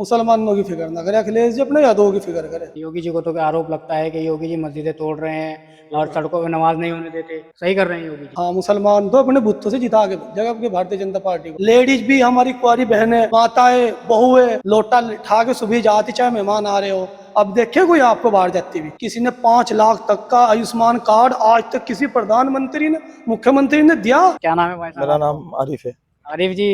मुसलमानों की फिक्र ना करे, अखिलेश जी अपने यादवों की फिक्र करे। योगी जी को तो आरोप लगता है कि योगी जी मस्जिदें तोड़ रहे हैं और सड़कों पे नमाज नहीं होने देते। सही कर रहे हैं योगी जी? हाँ, मुसलमान तो अपने बुतों से जिता के भेजेगा आपकी भारतीय जनता पार्टी को। लेडीज भी हमारी कुंवारी बहनें, माताएं, बहुएं लोटा उठा के सुबह जाती, चाहे मेहमान आ रहे हो। अब देखिए कोई आपको बाहर जाती हुई, किसी ने 5 लाख तक का आयुष्मान कार्ड आज तक किसी प्रधानमंत्री ने, मुख्यमंत्री ने दिया? क्या नाम है भाई साहब मेरा आपका? नाम आरिफ है आरिफ जी,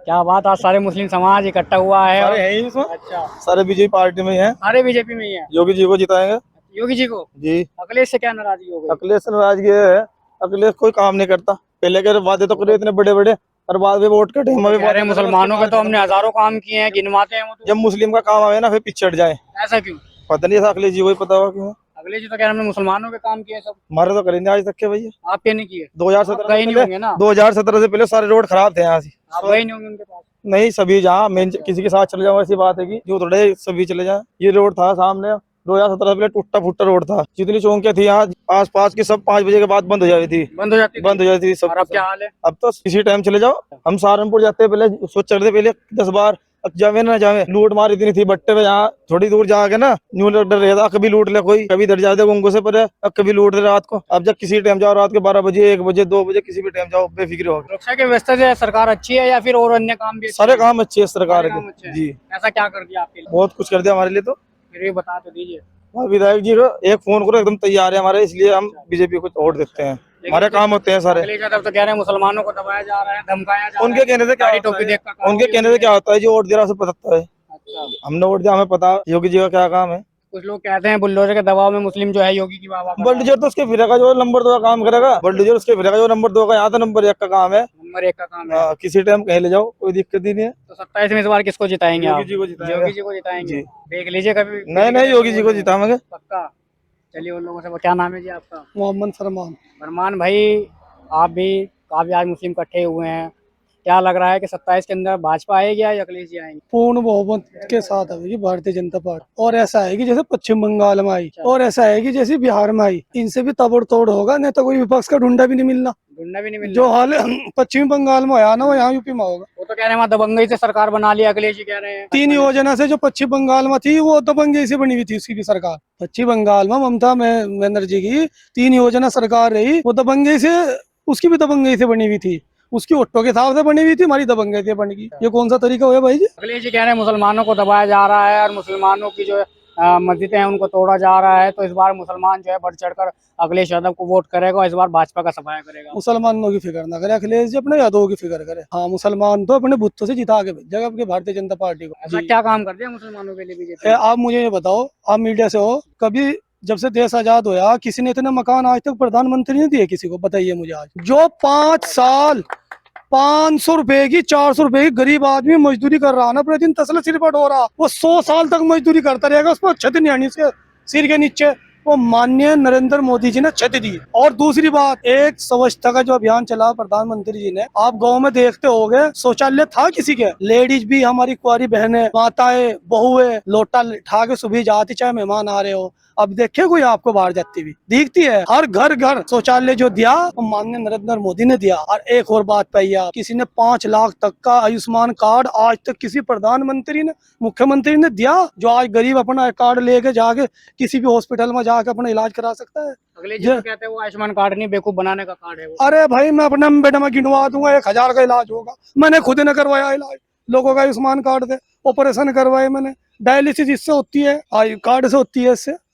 क्या बात, आज सारे मुस्लिम समाज इकट्ठा हुआ है। सारे हैं ही इसमें। अच्छा, सारे बीजेपी पार्टी में ही हैं। सारे बीजेपी में ही है। योगी जी को जिताएंगे योगी जी को? जी। अखिलेश से क्या नाराजगी हो गई? अखिलेश से नाराजगी ये है, अखिलेश कोई काम नहीं करता। पहले के वादे तो करे इतने बड़े बड़े, और बाद में वोट कटे में कह रहे हैं मुसलमानों के तो हमने हजारों काम किए हैं, गिनवाते हैं वो तो। जब मुस्लिम का काम आवे ना फिर पीछे हट जाए। ऐसा क्यों? पता नहीं, ऐसा अखिलेश जी को ही पता होगा क्यों। अखिलेश जी तो कह रहे हैं हमने मुसलमानों के काम किए सब। हमारे तो करेंगे आज तक के भैया। आपके नहीं किए? 2017 गए से नहीं पहले, होंगे ना? 2017 से पहले सारे रोड खराब थे यहाँ से। आप गए नहीं होंगे उनके पास? नहीं, सभी जहाँ मेन किसी के साथ चले जाओ ऐसी बात है कि जो थोड़े सभी चले जाए। ये रोड था सामने 2017 से पहले टूटा फूटा रोड था। जितनी चौकियां थी यहाँ आस पास की सब 5 बजे के बाद बंद हो जाती थी। बंद हो जाती? बंद हो जाती थी सब। और अब क्या हाल है? अब तो किसी टाइम चले जाओ। हम सहारनपुर जाते पहले सोच रहे थे पहले 10 बार, अब जावे ना जावे। लूट मार इतनी थी बट्टे पे, यहाँ थोड़ी दूर जाके ना न्यू डर रहता, कभी लूट ले कोई, कभी इधर जाते गंगो से परे, अब कभी लूट ले रात को। अब जब किसी टाइम जाओ, रात के 12 बजे, 1 बजे, 2 बजे, किसी भी टाइम जाओ बेफिक्र हो। सुरक्षा की व्यवस्था से सरकार अच्छी है या फिर और अन्य काम भी अच्छे सारे हैं? काम अच्छे है सरकार सारे काम अच्छे के हैं। जी। ऐसा क्या कर दिया आपके लिए? बहुत कुछ कर दिया हमारे लिए। तो फिर भी बता तो दीजिए। विधायक जी को एक फोन करो, एकदम तैयार है हमारे, इसलिए हम बीजेपी को वोट देते हैं। हमारे काम होते हैं सारे। अखिलेश यादव तो कह रहे हैं मुसलमानों को दबाया जा रहा है, धमकाया जा रहा है। उनके कहने से क्या दाढ़ी होता टोपी है? देखकर काम उनके नहीं कहने से क्या होता है? जो वोट दे रहा है उसे पता है। अच्छा, हमने वोट दिया, हमें पता है योगी जी का क्या काम है। कुछ लोग कहते हैं बुलडोजर के दबाव में मुस्लिम जो है योगी की वाह वाह कर रहा है। बुलडोजर तो उसके फिरेगा जो नंबर 2 का काम करेगा। बुलडोजर उसके फिरेगा जो नंबर 2 का, यहाँ तो नंबर 1 का काम है। नंबर 1 का काम है। किसी टाइम कहीं ले जाओ, कोई दिक्कत ही नहीं है। तो 27 में इस बार किसको जिताएंगे आप? योगी जी को जिताएंगे। योगी जी को जिताएंगे। जी। देख लीजिए कभी। नहीं नहीं, योगी जी को जिताएंगे पक्का। चलिए उन लोगों से। क्या नाम है जी आपका? मोहम्मद फरमान। फरमान भाई, आप भी काफी आज मुस्लिम इकट्ठे हुए हैं, क्या लग रहा है कि 27 के अंदर भाजपा आएगी या अखिलेश जी आएंगे? पूर्ण बहुमत के साथ आएगी भारतीय जनता पार्टी। और ऐसा है कि जैसे पश्चिम बंगाल में आई, और ऐसा है कि जैसे बिहार में आई, इनसे भी तबड़तोड़ होगा, नहीं तो कोई विपक्ष का ढूंढा भी नहीं मिलना। ढूंढना भी नहीं मिल जो हाल पश्चिम बंगाल में आया ना, वो यहाँ यूपी में होगा। वो तो कह रहे हैं वहाँ दबंगई से सरकार बना लिया, अखिलेश जी कह रहे हैं। 3 योजना से जो पश्चिम बंगाल में थी, वो दबंगई से बनी हुई थी उसकी भी सरकार। पश्चिम बंगाल में ममता बनर्जी की 3 योजना सरकार रही, वो दबंगई से, उसकी भी दबंगई से बनी हुई थी। उसकी वोटों के हिसाब से बनी हुई थी, हमारी दबंगई से बन गई। ये कौन सा तरीका हुआ भाई जी? अखिलेश जी कह रहे हैं मुसलमानों को दबाया जा रहा है और मुसलमानों की जो मस्जिदें हैं उनको तोड़ा जा रहा है, तो इस बार मुसलमान जो है बढ़ चढ़कर अखिलेश यादव को वोट करेगा और इस बार भाजपा का सफाया करेगा। मुसलमानों की फिक्र ना करे, अखिलेश जी अपने यादवों की फिक्र करे। हाँ, मुसलमान तो अपने बुतों से जिता के भेजेगा आपकी भारतीय जनता पार्टी को। ऐसा क्या काम कर दिया मुसलमानों के लिए बीजेपी? आप मुझे ये बताओ, आप मीडिया से हो, कभी जब से देश आजाद होया किसी ने इतने मकान आज तक प्रधानमंत्री ने दिए किसी को? बताइए मुझे। आज जो 5 साल 500 रुपए की, 400 रुपए की गरीब आदमी मजदूरी कर रहा ना, प्रतिदिन तसला सिर पर ढो रहा, वो 100 साल तक मजदूरी करता रहेगा, उस पर छत नहीं आनी उसके सिर के नीचे। वो माननीय नरेंद्र मोदी जी ने छत दी। और दूसरी बात, एक स्वच्छता का जो अभियान चला प्रधानमंत्री जी ने, आप गांव में देखते होंगे, शौचालय था किसी के? लेडीज भी हमारी कुंवारी बहनें, माताएं, बहुएं लोटा उठा के सुबह जाती, चाहे मेहमान आ रहे हो। अब देखिए कोई आपको बाहर जाती हुई दिखती है? हर घर घर शौचालय जो दिया वो माननीय नरेंद्र मोदी ने दिया। और एक और बात पाई आप, किसी ने 5 लाख तक का आयुष्मान कार्ड आज तक किसी प्रधानमंत्री ने, मुख्यमंत्री ने दिया? जो आज गरीब अपना कार्ड लेके जाके किसी भी हॉस्पिटल में जाके अपना इलाज करा सकता है। अखिलेश जी तो कहते हैं वो आयुष्मान कार्ड नहीं, बेवकूफ बनाने का कार्ड है वो। अरे भाई, मैं अपने बेटे में गिनवा दूंगा, 1000 का इलाज होगा। मैंने खुद ने करवाया इलाज लोगों का आयुष्मान कार्ड से, ऑपरेशन करवाए मैंने, डायलिसिस इससे होती है, कार्ड से होती है। इससे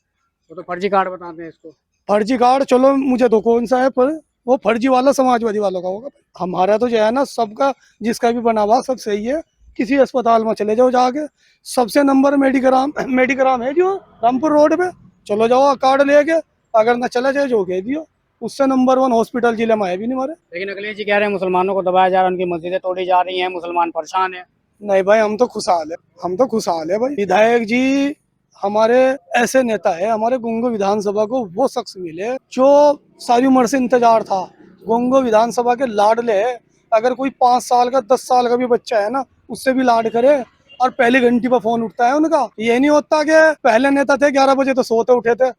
वो तो फर्जी कार्ड बताते हैं इसको। फर्जी कार्ड चलो मुझे तो कौन सा है, पर वो फर्जी वाला समाजवादी वालों का होगा। हमारा तो जो है ना, सबका जिसका भी बना हुआ सब सही है। किसी अस्पताल में चले जाओ, जाके सबसे नंबर मेडिक्राम है जो रामपुर रोड पे, चलो जाओ कार्ड लेके, अगर ना चला जाए जो कह दियो, उससे नंबर 1 हॉस्पिटल जिले में है भी नहीं हमारे। लेकिन अखिलेश जी कह रहे हैं मुसलमानों को दबाया जा रहा है, उनकी मस्जिदें तोड़ी जा रही हैं, मुसलमान परेशान है। नहीं भाई, हम तो खुशहाल है, हम तो खुशहाल है भाई। विधायक जी हमारे ऐसे नेता है, हमारे गोंगो विधानसभा को वो शख्स मिले जो सारी उम्र से इंतजार था। गोंगो विधानसभा के लाडले है। अगर कोई 5 साल का 10 साल का भी बच्चा है ना, उससे भी लाड करे, और पहली घंटी पर फोन उठता है उनका। ये नहीं होता कि पहले नेता थे 11 बजे तो सोते उठे थे,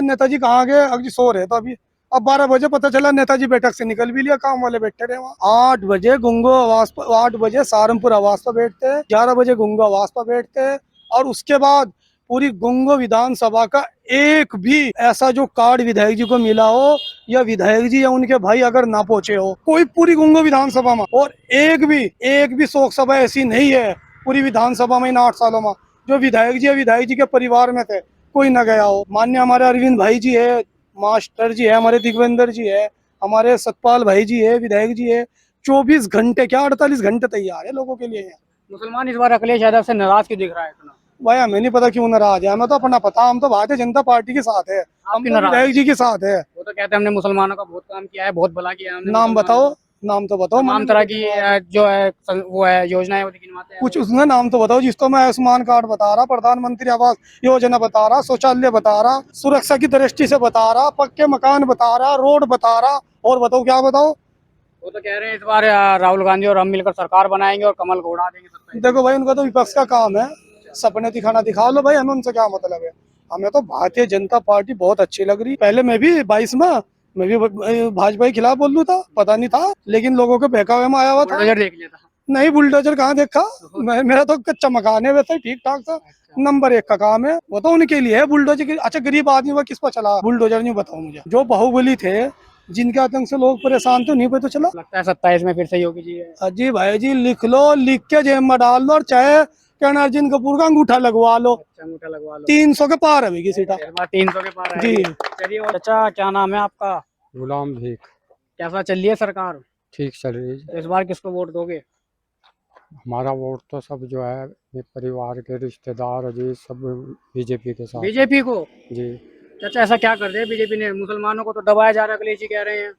नेताजी कहाँ गए, अभी सो रहे थे अभी। अब 12 बजे पता चला नेताजी बैठक से निकल भी लिया, काम वाले बैठे रहे वहाँ। 8 बजे गुंगो आवास पर, 8 बजे सहारनपुर आवास पर बैठते, 11 बजे गुंगो आवास पर बैठते, और उसके बाद पूरी गुंगो विधानसभा का एक भी ऐसा जो कार्ड विधायक जी को मिला हो या विधायक जी या उनके भाई अगर ना पहुंचे हो कोई पूरी गुंगो विधानसभा में, और एक भी शोक सभा ऐसी नहीं है पूरी विधानसभा में इन 8 सालों में जो विधायक जी या विधायक जी के परिवार में थे कोई ना गया हो। मान्य हमारे अरविंद भाई जी है, मास्टर जी है, हमारे दिग्विंदर जी है, हमारे सतपाल भाई जी है, विधायक जी है, 24 घंटे क्या 48 घंटे तैयार है लोगों के लिए। मुसलमान इस बार अखिलेश यादव से नाराज क्यों दिख रहा है इतना? भाई हमें नहीं पता क्यों नाराज है, हमें तो अपना पता, हम तो भारतीय जनता पार्टी के साथ है, हम क्यों तो नाराज? विधायक जी के साथ है। वो तो कहते हैं हमने मुसलमानों का बहुत काम किया है, बहुत भला किया है हमने। नाम मुसलमानों बताओ, का। नाम तो बताओ, तमाम मैंने तरह की जो है वो है योजनाएं वो गिनवाते हैं। कुछ उसने नाम तो बताओ जिसको मैं आयुष्मान कार्ड बता रहा, प्रधानमंत्री आवास योजना बता रहा, शौचालय बता रहा, सुरक्षा की दृष्टि से बता रहा, पक्के मकान बता रहा, रोड बता रहा, और बताओ क्या बताओ। वो तो कह रहे हैं इस बार राहुल गांधी और हम मिलकर सरकार बनाएंगे और कमल को उड़ा देंगे सबका। देखो भाई उनका तो विपक्ष का काम है, सपने दिखाना दिखा लो भाई, हमें उनसे क्या मतलब है। हमें तो भारतीय जनता पार्टी बहुत अच्छी लग रही। पहले मैं भी 22 में मैं भी भाजपा के खिलाफ बोल लूं था, पता नहीं था, लेकिन लोगों के बहकावे में आया हुआ था। बुलडोजर देख लिया था। नहीं बुलडोजर कहाँ देखा, मेरा तो कच्चा मकान है, वैसे ठीक ठाक था। नंबर 1 का काम है वो, तो उनके लिए है बुलडोजर की। अच्छा गरीब आदमी वो किस पर चला बुलडोजर, नहीं बताओ मुझे। जो बाहुबली थे जिनके आतंक से लोग परेशान थे, उन्हीं पे तो चला। लगता है 27 में फिर से योगी जी है। अजी भाई जी लिख लो, लिख के जेब में डाल लो, और चाहे कहना अर्जुन कपूर का अंगूठा लगवा लो, अच्छा अंगूठा लगवा लो। 300 के पार है की सीटा। इस बार 300 के पार है जी। चलिए। और चाचा क्या नाम है आपका? गुलाम भीख। कैसा चल रही है सरकार? ठीक चल रही है। तो इस बार किसको वोट दोगे? हमारा वोट तो सब जो है ये परिवार के रिश्तेदार जी सब बीजेपी के साथ। बीजेपी को? जी। चाचा ऐसा क्या कर दिया बीजेपी ने? मुसलमानों को तो दबाया जा रहा है, अखिलेश जी कह रहे हैं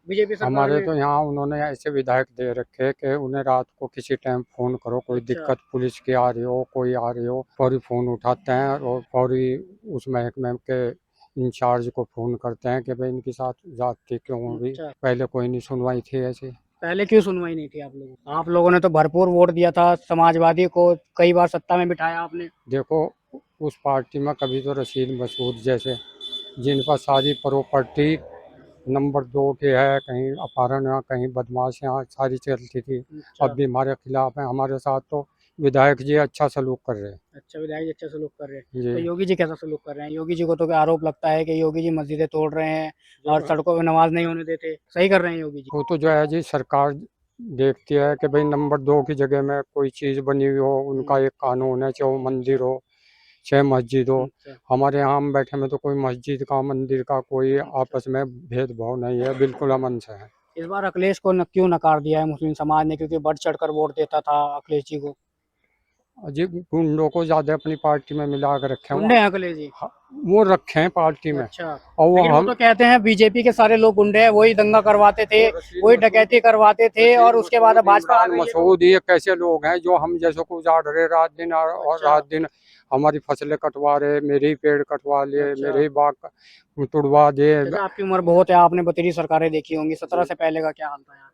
बीजेपी सरकार हमारे ने। तो यहाँ उन्होंने ऐसे विधायक दे रखे कि उन्हें रात को किसी टाइम फोन करो, कोई अच्छा। दिक्कत पुलिस की आ रही हो, कोई आ रही हो, फौरी फोन उठाते हैं और फौरी उस महकमे के इंचार्ज को फोन करते हैं कि भाई इनके साथ जाती क्यों हो रही। अच्छा। पहले कोई नहीं सुनवाई थी ऐसी। पहले क्यों सुनवाई नहीं थी आप लोगों ने तो भरपूर वोट दिया था समाजवादी को, कई बार सत्ता में बिठाया आपने। देखो उस पार्टी में कभी तो रशीद मसूद जैसे जिन पर सारी प्रॉपर्टी नंबर 2 की है, कहीं अपहरण है, कहीं बदमाशियाँ सारी चलती थी। अच्छा। अब भी हमारे खिलाफ है, हमारे साथ तो विधायक जी अच्छा सलूक कर रहे हैं। अच्छा विधायक जी अच्छा सलूक कर रहे हैं। जी। तो योगी जी कैसा सलूक कर रहे हैं? योगी जी को तो आरोप लगता है कि योगी जी मस्जिदें तोड़ रहे हैं और सड़कों पे नमाज नहीं होने देते। सही कर रहे हैं योगी जी? वो तो जो है जी सरकार देखती है कि भाई नंबर 2 की जगह में कोई चीज़ बनी हुई हो, उनका एक कानून है, चाहे वो मंदिर हो चाहे मस्जिद हो। अच्छा। हमारे यहाँ हम बैठे में तो कोई मस्जिद का मंदिर का कोई आपस में भेदभाव नहीं है, बिल्कुल अमन से है। इस बार अखिलेश को क्यों नकार दिया है मुस्लिम समाज ने? क्योंकि बढ़ चढ़कर वोट देता था अखिलेश जी को। जी गुंडों को ज्यादा अपनी पार्टी में मिला कर रखे हैं गुंडे हैं अखिलेश जी? वो रखे हैं पार्टी में। अच्छा। और वो लेकिन वो हम तो कहते हैं बीजेपी के सारे लोग गुंडे हैं, वही दंगा करवाते थे, वही डकैती करवाते थे, और उसके बाद भाजपा आ गई है। मसूद ये कैसे लोग हैं जो हम जैसे को उजाड़ रहे रात दिन और अच्छा। रात दिन हमारी फसलें कटवा रहे, मेरे ही पेड़ कटवा लिए, अच्छा। मेरे ही बाग तुड़वा दिए। जैसे आपकी उम्र बहुत है, आपने बतेरी सरकारें देखी होंगी। 17 से पहले का क्या हाल था यार?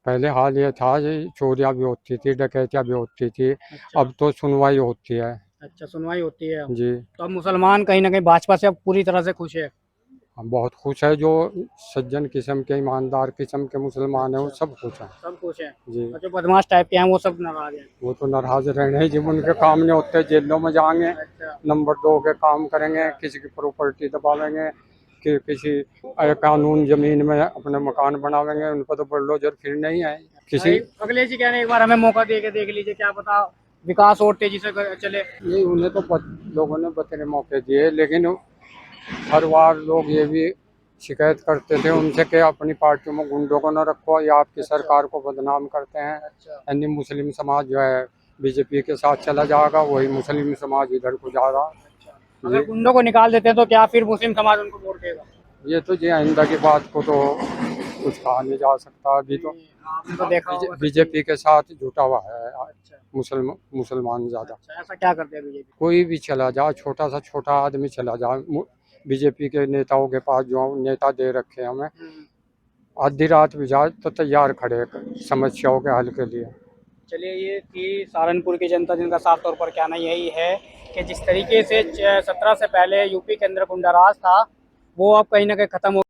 पहले हाल ये था जी चोरियां भी होती थी, डकैतियां भी होती थी। अच्छा। अब तो सुनवाई होती है। अच्छा सुनवाई होती है अब। जी। तो अब मुसलमान कहीं ना कहीं भाजपा से अब पूरी तरह से खुश है। हम बहुत खुश है, जो सज्जन किस्म के ईमानदार किस्म के मुसलमान हैं वो सब खुश हैं। सब खुश है। जी। और जो बदमाश टाइप के हैं वो सब नाराज हैं। वो तो नाराज रहने ही, जब उनके काम नहीं होते जेलों में जाएंगे, अच्छा। नंबर 2 के काम करेंगे, किसी की प्रॉपर्टी दबावेंगे, कि किसी कानून जमीन में अपने मकान बनावेंगे, उन पर तो बुलडोजर फिर नहीं है किसी। अखिलेश जी कह रहे हैं एक बार हमें मौका दे के देख लीजिए, क्या पता विकास और तेजी से चले। नहीं उन्हें तो लोगों ने बतेरे मौके दिए, लेकिन हर बार लोग ये भी शिकायत करते थे उनसे कि अपनी पार्टियों में गुंडों को न रखो, या आपकी सरकार को बदनाम करते हैं। अच्छा। यानी मुस्लिम समाज जो है बीजेपी के साथ चला जाएगा, वही मुस्लिम समाज इधर को जाएगा। अगर गुंडों को निकाल देते हैं तो क्या फिर मुस्लिम समाज उनको वोट देगा? ये तो जी आइंदा की बात को तो कुछ कहा नहीं जा सकता। अभी तो आपने तो देखा होगा। बीजेपी के साथ जुटा हुआ है अच्छा। मुसलमान ज्यादा। अच्छा, ऐसा क्या करते हैं बीजेपी? कोई भी चला जाए, छोटा सा छोटा आदमी चला जाए, बीजेपी के नेताओं के पास जो नेता दे रखे हैं हमें, आधी रात भी जाए तो तैयार खड़े हैं समस्याओं के हल के लिए। चलिए ये थी सहारनपुर की जनता, जिनका साफ तौर पर कहना यही है कि जिस तरीके से 17 से पहले यूपी के अंदर गुंडाराज था वो अब कहीं ना कहीं खत्म हो